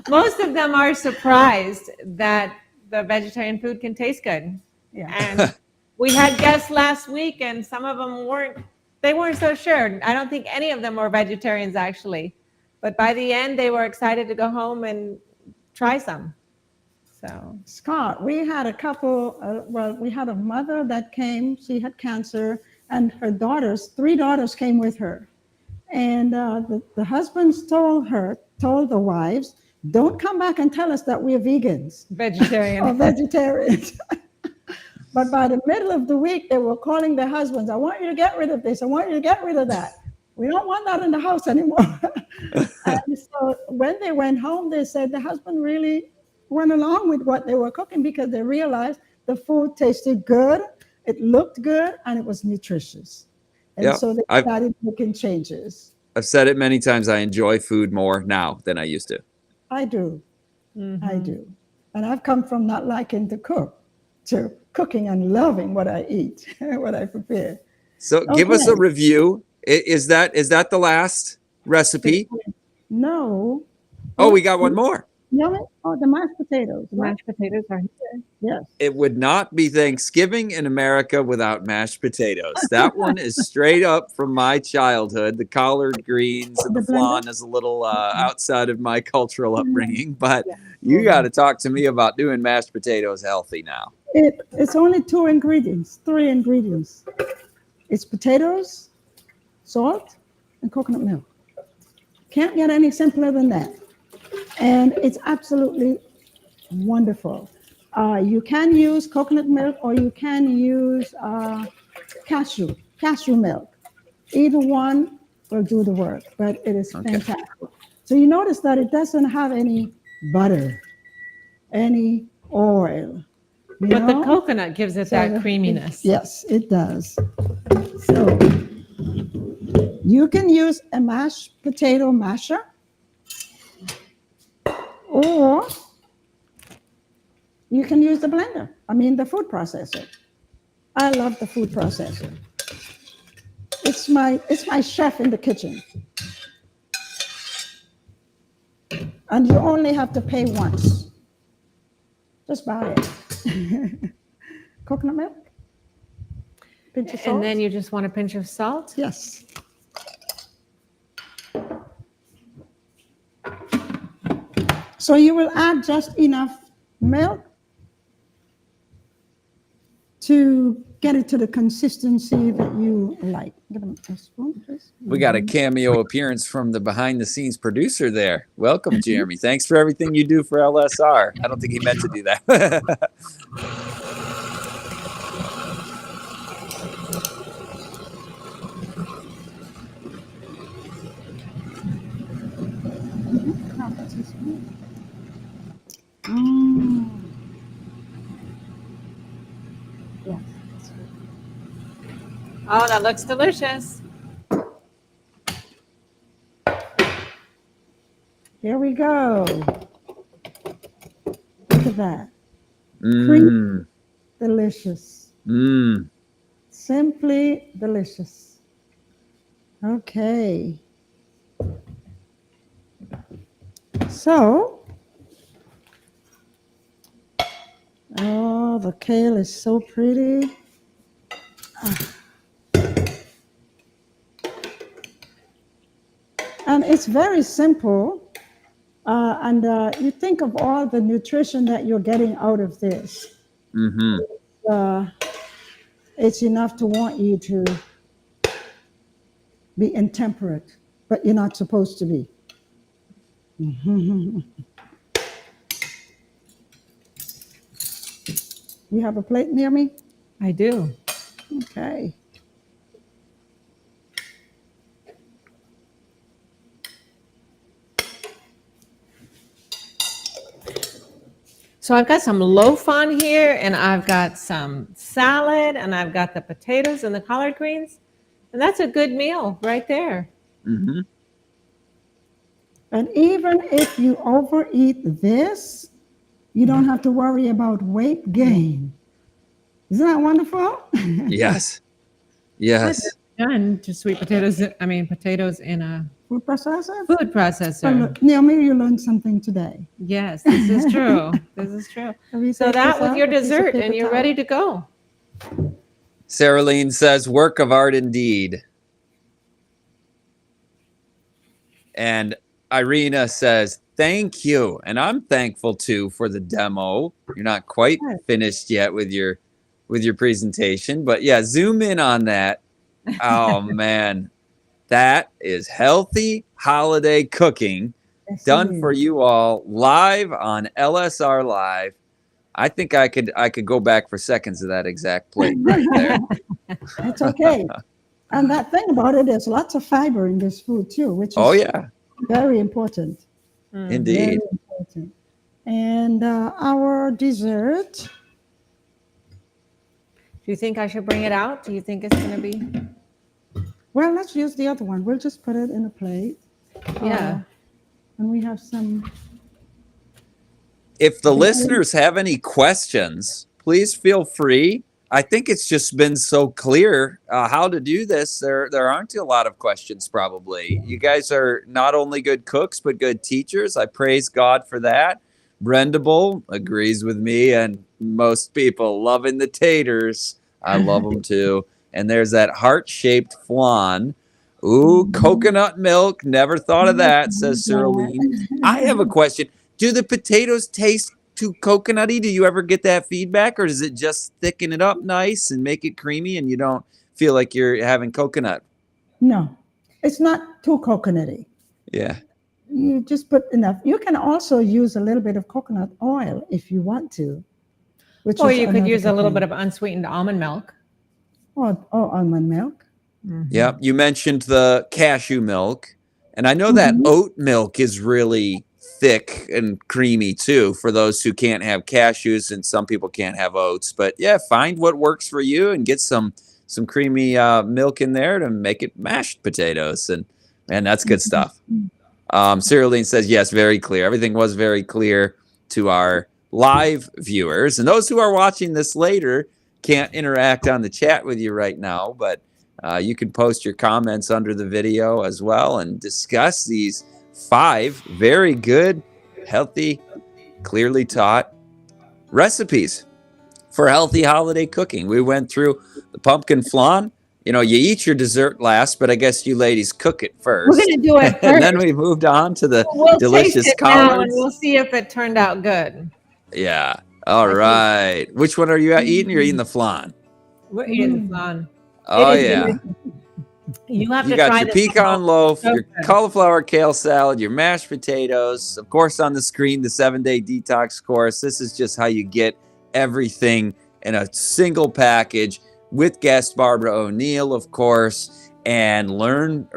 Most of them are surprised that the vegetarian food can taste good. Yeah. And we had guests last week, and some of them weren't so sure. I don't think any of them were vegetarians actually, but by the end they were excited to go home and try some. So Scott, we had a couple, we had a mother that came, she had cancer, and her three daughters came with her. And the husbands told the wives, "Don't come back and tell us that we're vegans vegetarian. or vegetarians." But by the middle of the week, they were calling their husbands, "I want you to get rid of this. I want you to get rid of that. We don't want that in the house anymore." And so when they went home, they said the husband really went along with what they were cooking because they realized the food tasted good, it looked good, and it was nutritious. And so they started making changes. I've said it many times. I enjoy food more now than I used to. I do. I do. And I've come from not liking to cook to cooking and loving what I eat, what I prepare. So give us a review. Is that the last recipe? No. Oh, we got one more. Yummy. Oh, the mashed potatoes. The mashed potatoes are here. Yes. It would not be Thanksgiving in America without mashed potatoes. That one is straight up from my childhood. The collard greens and the flan is a little outside of my cultural upbringing, but you got to talk to me about doing mashed potatoes healthy now. It's only three ingredients. It's potatoes, salt, and coconut milk. Can't get any simpler than that. And it's absolutely wonderful. You can use coconut milk or you can use cashew milk. Either one will do the work, but it is fantastic. So you notice that it doesn't have any butter, any oil. But the coconut gives it that creaminess. Yes, it does. So you can use a mashed potato masher, or you can use the blender. The food processor. I love the food processor. It's my chef in the kitchen. And you only have to pay once. Just buy it. Coconut milk. Pinch of salt. And then you just want a pinch of salt? Yes. So you will add just enough milk to get it to the consistency that you like. Give them a spoon, please. We got a cameo appearance from the behind-the-scenes producer there. Welcome, Jeremy. Thanks for everything you do for LSR. I don't think he meant to do that. Yes. Oh, that looks delicious. Here we go. Look at that. Creamy, delicious. Simply delicious. Okay. So, oh, the kale is so pretty. And it's very simple. And you think of all the nutrition that you're getting out of this. it's enough to want you to be intemperate, but you're not supposed to be. You have a plate near me? I do. Okay. So I've got some loaf on here, and I've got some salad, and I've got the potatoes and the collard greens. And that's a good meal right there. Mm-hmm. And even if you overeat this, you don't have to worry about weight gain. Isn't that wonderful? Yes. Yes. Done to sweet potatoes. I mean, potatoes in a Food processor? food processor. Naomi, you learned something today. Yes, this is true. This is true. Have you So taken that this was out? your A piece of dessert, paper and you're towel? ready to go. Sarah Lean says, work of art indeed. And Irina says, thank you. And I'm thankful too for the demo. You're not quite finished yet with your presentation, but yeah, zoom in on that. Oh man, that is healthy holiday cooking Yes, done it for is. you all live on LSR Live. I think I could go back for seconds of that exact plate right there. It's okay. And that thing about it, there's lots of fiber in this food too, which is Oh yeah, very important. Very indeed. important. And our dessert, Do you think I should bring it out? Do you think it's going to be? well, let's use the other one. We'll just put it in a plate. Yeah. And we have some. If the listeners have any questions, please feel free. I think it's just been so clear how to do this. There aren't a lot of questions probably. You guys are not only good cooks, but good teachers. I praise God for that. Brendable agrees with me and most people loving the taters. I love them too. And there's that heart-shaped flan. Ooh, coconut milk. Never thought of that, says Cereline. I have a question. Do the potatoes taste too coconutty? Do you ever get that feedback, or does it just thicken it up nice and make it creamy and you don't feel like you're having coconut? No, it's not too coconutty. Yeah. You just put enough. You can also use a little bit of coconut oil if you want to. Or you could use a little bit of unsweetened almond milk. or almond milk. Yep. You mentioned the cashew milk, and I know that oat milk is really thick and creamy too for those who can't have cashews, and some people can't have oats. But yeah, find what works for you and get some creamy milk in there to make it mashed potatoes, and that's good stuff. Cyriline says yes, very clear. Everything was very clear to our live viewers, and those who are watching this later can't interact on the chat with you right now, but you can post your comments under the video as well and discuss these 5 very good, healthy, clearly taught recipes for healthy holiday cooking. We went through the pumpkin flan. You know, you eat your dessert last, but I guess you ladies cook it first. We're going to do it first. And then we moved on to the delicious taste it now and collards. we'll see if it turned out good. Yeah. All right. Which one are you eating? You're eating the flan. We're eating the flan. Oh, It is yeah. delicious. You have You to got try your this pecan one. loaf, So your good. cauliflower kale salad, your mashed potatoes. Of course, on the screen, the 7-day detox course. This is just how you get everything in a single package with guest Barbara O'Neill, of course, and learn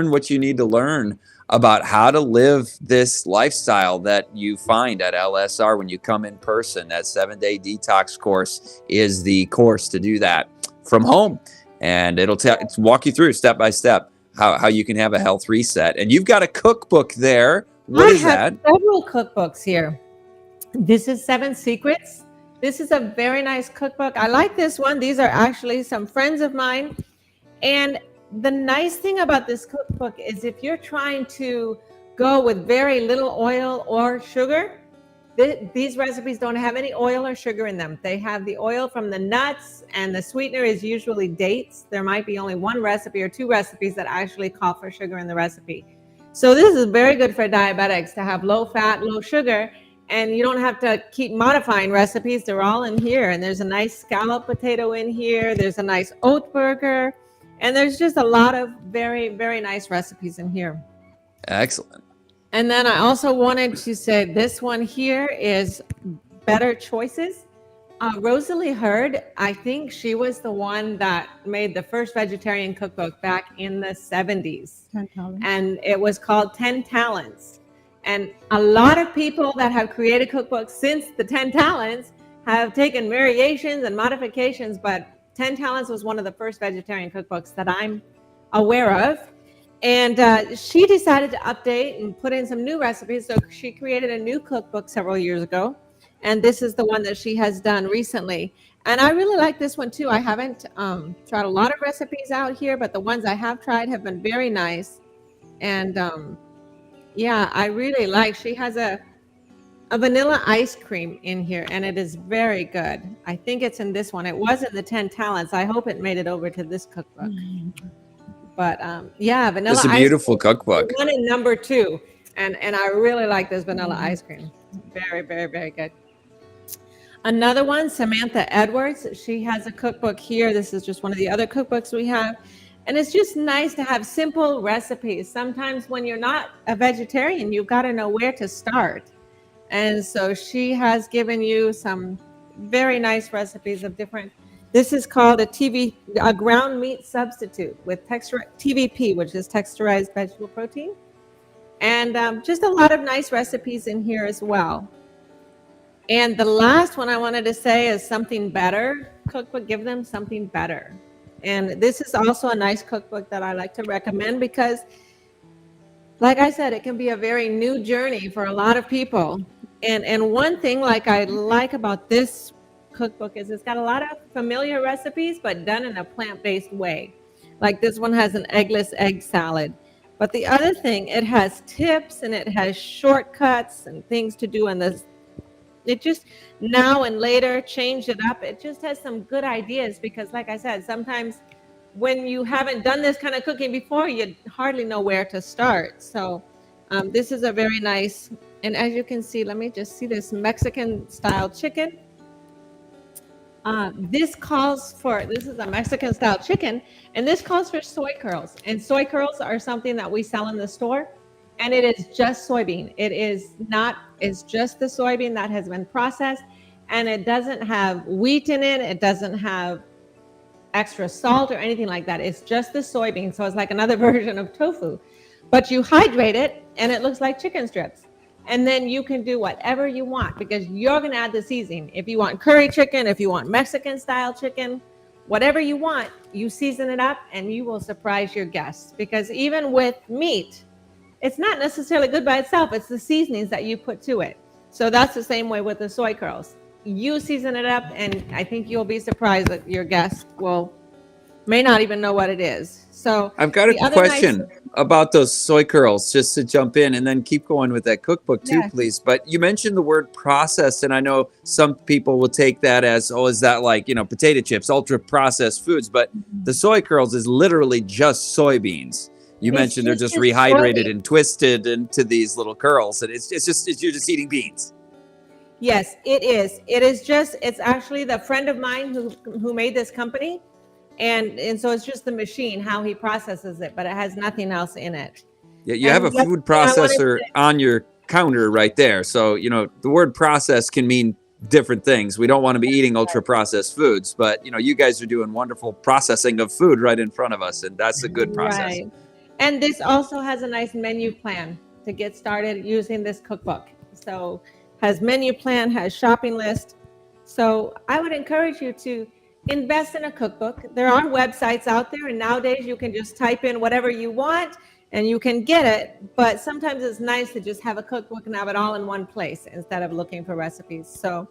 what you need to learn about how to live this lifestyle that you find at LSR when you come in person. That 7-day detox course is the course to do that from home. And it'll walk you through step by step how you can have a health reset. And you've got a cookbook there. What is that? I have several cookbooks here. This is 7 Secrets. This is a very nice cookbook. I like this one. These are actually some friends of mine. And the nice thing about this cookbook is if you're trying to go with very little oil or sugar, these recipes don't have any oil or sugar in them. They have the oil from the nuts, and the sweetener is usually dates. There might be only 1 recipe or 2 recipes that actually call for sugar in the recipe. So this is very good for diabetics to have low fat, low sugar. And you don't have to keep modifying recipes. They're all in here. And there's a nice scallop potato in here. There's a nice oat burger. And there's just a lot of very, very nice recipes in here. Excellent. And then I also wanted to say this one here is Better Choices. Rosalie Hurd, I think she was the one that made the first vegetarian cookbook back in the 70s. 10 talents. And it was called 10 Talents. And a lot of people that have created cookbooks since the 10 Talents have taken variations and modifications, but 10 Talents was one of the first vegetarian cookbooks that I'm aware of. And she decided to update and put in some new recipes. So she created a new cookbook several years ago. And this is the one that she has done recently. And I really like this one too. I haven't tried a lot of recipes out here, but the ones I have tried have been very nice. And yeah, I really like, she has a vanilla ice cream in here, and it is very good. I think it's in this one. It was in the 10 Talents. I hope it made it over to this cookbook. But yeah, vanilla It's a ice beautiful cream. cookbook. One in number 2. And I really like this vanilla ice cream. Very, very, very good. Another one, Samantha Edwards. She has a cookbook here. This is just one of the other cookbooks we have. And it's just nice to have simple recipes. Sometimes when you're not a vegetarian, you've got to know where to start. And so she has given you some very nice recipes of different. This is called a ground meat substitute with TVP, which is texturized vegetable protein. And just a lot of nice recipes in here as well. And the last one I wanted to say is Something Better cookbook. Give them something better. And this is also a nice cookbook that I like to recommend because, like I said, it can be a very new journey for a lot of people. And one thing I like about this cookbook is it's got a lot of familiar recipes, but done in a plant-based way. Like this one has an eggless egg salad. But the other thing, it has tips and it has shortcuts and things to do in this. It just now and later changed it up. It just has some good ideas because, like I said, sometimes when you haven't done this kind of cooking before, you hardly know where to start. So this is a very nice, and as you can see, let me just see this Mexican style chicken. This is a Mexican style chicken, and this calls for soy curls. And soy curls are something that we sell in the store, and it is just soybean. It's just the soybean that has been processed, and it doesn't have wheat in it. It doesn't have extra salt or anything like that. It's just the soybean. So it's like another version of tofu, but you hydrate it and it looks like chicken strips. And then you can do whatever you want because you're going to add the seasoning. If you want curry chicken, if you want Mexican style chicken, whatever you want, you season it up and you will surprise your guests. Because even with meat, it's not necessarily good by itself. It's the seasonings that you put to it. So that's the same way with the soy curls. You season it up and I think you'll be surprised that your guests may not even know what it is. So I've got a question about those soy curls, just to jump in and then keep going with that cookbook too, please. But you mentioned the word processed, and I know some people will take that as, is that like, potato chips, ultra processed foods? But the soy curls is literally just soybeans. You mentioned they're just rehydrated and twisted into these little curls, and you're just eating beans. Yes, it is. It's actually the friend of mine who made this company. And so it's just the machine, how he processes it, but it has nothing else in it. Yeah, you have a food processor on your counter right there. So, the word process can mean different things. We don't want to be eating ultra processed foods, but you guys are doing wonderful processing of food right in front of us, and that's a good process. Right. And this also has a nice menu plan to get started using this cookbook. So has menu plan, has shopping list. So I would encourage you to invest in a cookbook. There are websites out there, and nowadays you can just type in whatever you want and you can get it. But sometimes it's nice to just have a cookbook and have it all in one place instead of looking for recipes. So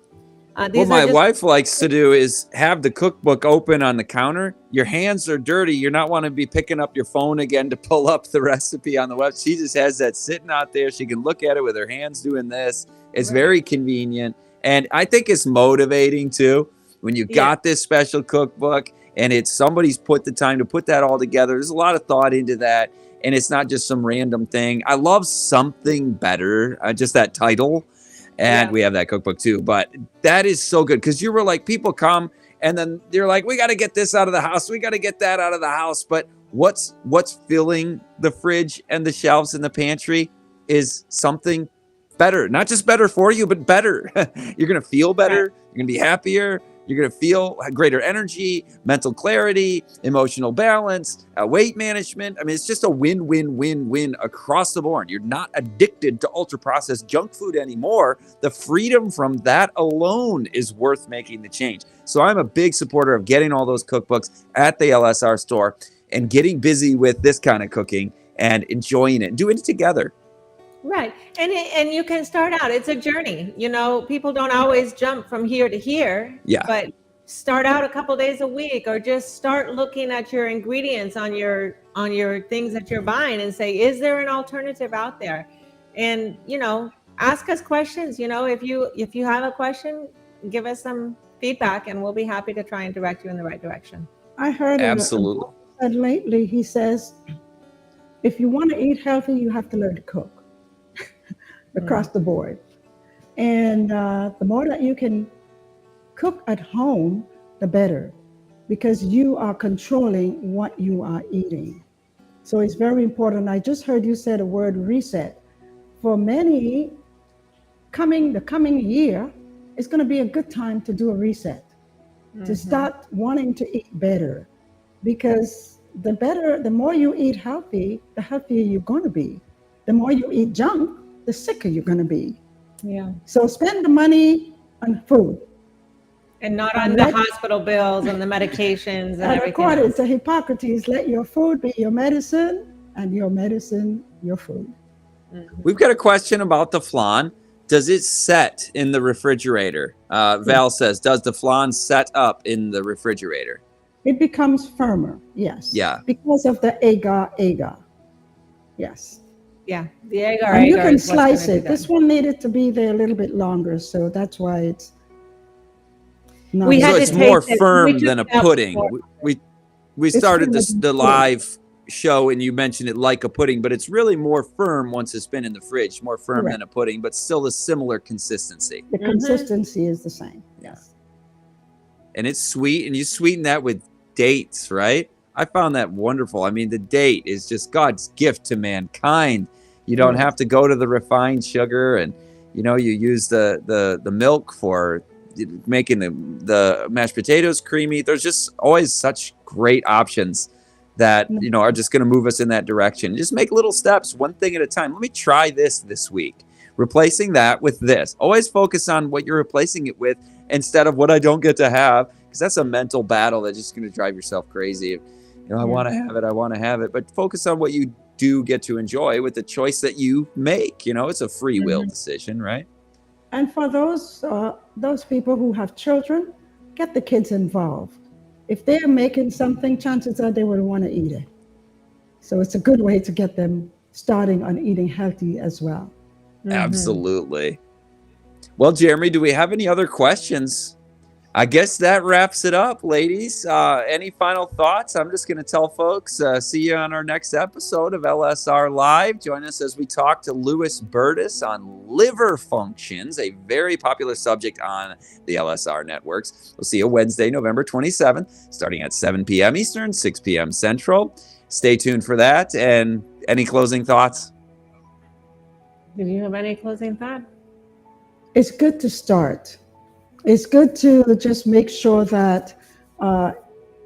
what my wife likes to do is have the cookbook open on the counter. Your hands are dirty. You're not want to be picking up your phone again to pull up the recipe on the web. She just has that sitting out there. She can look at it with her hands doing this. It's very convenient. And I think it's motivating too. When you got this special cookbook and it's somebody's put the time to put that all together. There's a lot of thought into that. And it's not just some random thing. I love Something Better, just that title. And Yeah. we have that cookbook too. But that is so good because you were like, people come and then you're like, we got to get this out of the house. We got to get that out of the house. But what's filling the fridge and the shelves in the pantry is something better. Not just better for you, but better. You're going to feel better. Right. You're going to be happier. You're going to feel greater energy, mental clarity, emotional balance, weight management. I mean, it's just a win, win, win, win across the board. You're not addicted to ultra processed junk food anymore. The freedom from that alone is worth making the change. So I'm a big supporter of getting all those cookbooks at the LSR store and getting busy with this kind of cooking and enjoying it, doing it together. Right. And you can start out. It's a journey. You know, people don't always jump from here to here. Yeah. But start out a couple days a week, or just start looking at your ingredients on your things that you're buying and say, is there an alternative out there? And, you know, ask us questions. You know, if you have a question, give us some feedback and we'll be happy to try and direct you in the right direction. I heard Absolutely. said lately, he says, if you want to eat healthy, you have to learn to cook across the board. And the more that you can cook at home, the better, because you are controlling what you are eating. So it's very important. I just heard you say the word reset. For many, the coming year, it's going to be a good time to do a reset, to start wanting to eat better, because the more you eat healthy, the healthier you're going to be. The more you eat junk, the sicker you're going to be. Yeah. So spend the money on food. And not on the hospital bills and the medications and And everything according else. to Hippocrates, let your food be your medicine and your medicine your food. We've got a question about the flan. Does it set in the refrigerator? Val says, does the flan set up in the refrigerator? It becomes firmer, yes. Yeah. Because of the agar. Yes. Yeah. The agar And you agar can is what's gonna slice do it. that. This one needed to be there a little bit longer, so that's why it's not. We had So to it's more taste it. We firm took than a it out pudding. before. We started firmer this, than the pudding. live show and you mentioned it like a pudding, but it's really more firm once it's been in the fridge, more firm Correct. than a pudding, but still a similar consistency. The consistency is the same. Yes. And it's sweet, and you sweeten that with dates, right? I found that wonderful. I mean, the date is just God's gift to mankind. You don't Yes. have to go to the refined sugar, and you know, you use the milk for making the mashed potatoes creamy. There's just always such great options that, you know, are just going to move us in that direction. Just make little steps, one thing at a time. Let me try this week, replacing that with this. Always focus on what you're replacing it with instead of what I don't get to have, because that's a mental battle that's just going to drive yourself crazy. You know, I want to have it, but focus on what you do get to enjoy with the choice that you make. You know, it's a free will decision, right? And for those people who have children, get the kids involved. If they're making something, chances are they will want to eat it. So it's a good way to get them starting on eating healthy as well. Absolutely. Well, Jeremy, do we have any other questions? I guess that wraps it up, ladies. Any final thoughts? I'm just going to tell folks, see you on our next episode of LSR Live. Join us as we talk to Louis Burtis on liver functions, a very popular subject on the LSR networks. We'll see you Wednesday, November 27th, starting at 7 p.m. Eastern, 6 p.m. Central. Stay tuned for that. And any closing thoughts? Did you have any closing thought? It's good to start. It's good to just make sure that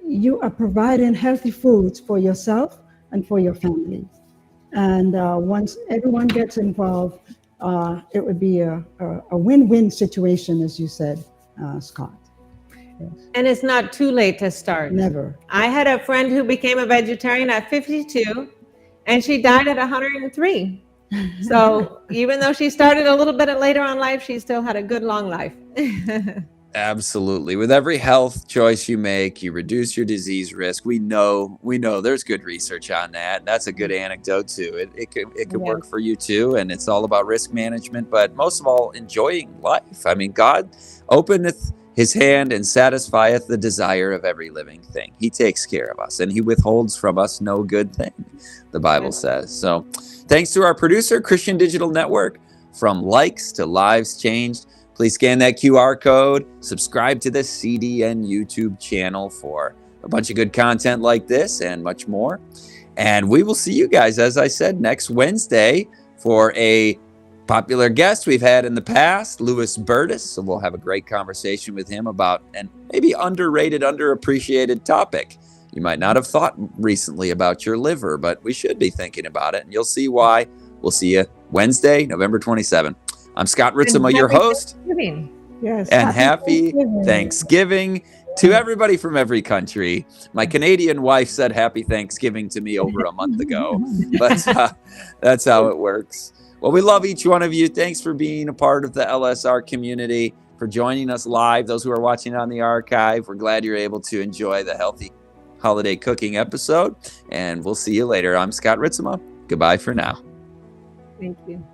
you are providing healthy foods for yourself and for your family. And once everyone gets involved, it would be a win-win situation, as you said, Scott. Yes. And it's not too late to start. Never. I had a friend who became a vegetarian at 52 and she died at 103. So even though she started a little bit later on life, she still had a good long life. Absolutely. With every health choice you make, you reduce your disease risk. We know there's good research on that. That's a good anecdote too. It could work for you too. And it's all about risk management, but most of all, enjoying life. I mean, God openeth his hand and satisfieth the desire of every living thing. He takes care of us and he withholds from us no good thing, the Bible says. So thanks to our producer, Christian Digital Network, from likes to lives changed. Please scan that QR code, subscribe to the CDN YouTube channel for a bunch of good content like this and much more. And we will see you guys, as I said, next Wednesday for a popular guest we've had in the past, Louis Burtis. So we'll have a great conversation with him about an maybe underrated, underappreciated topic. You might not have thought recently about your liver, but we should be thinking about it. And you'll see why. We'll see you Wednesday, November 27th. I'm Scott Ritsema, your host. Yes. And happy Thanksgiving to everybody from every country. My Canadian wife said happy Thanksgiving to me over a month ago, but that's how it works. Well, we love each one of you. Thanks for being a part of the LSR community, for joining us live. Those who are watching on the archive, we're glad you're able to enjoy the healthy holiday cooking episode, and we'll see you later. I'm Scott Ritsema. Goodbye for now. Thank you.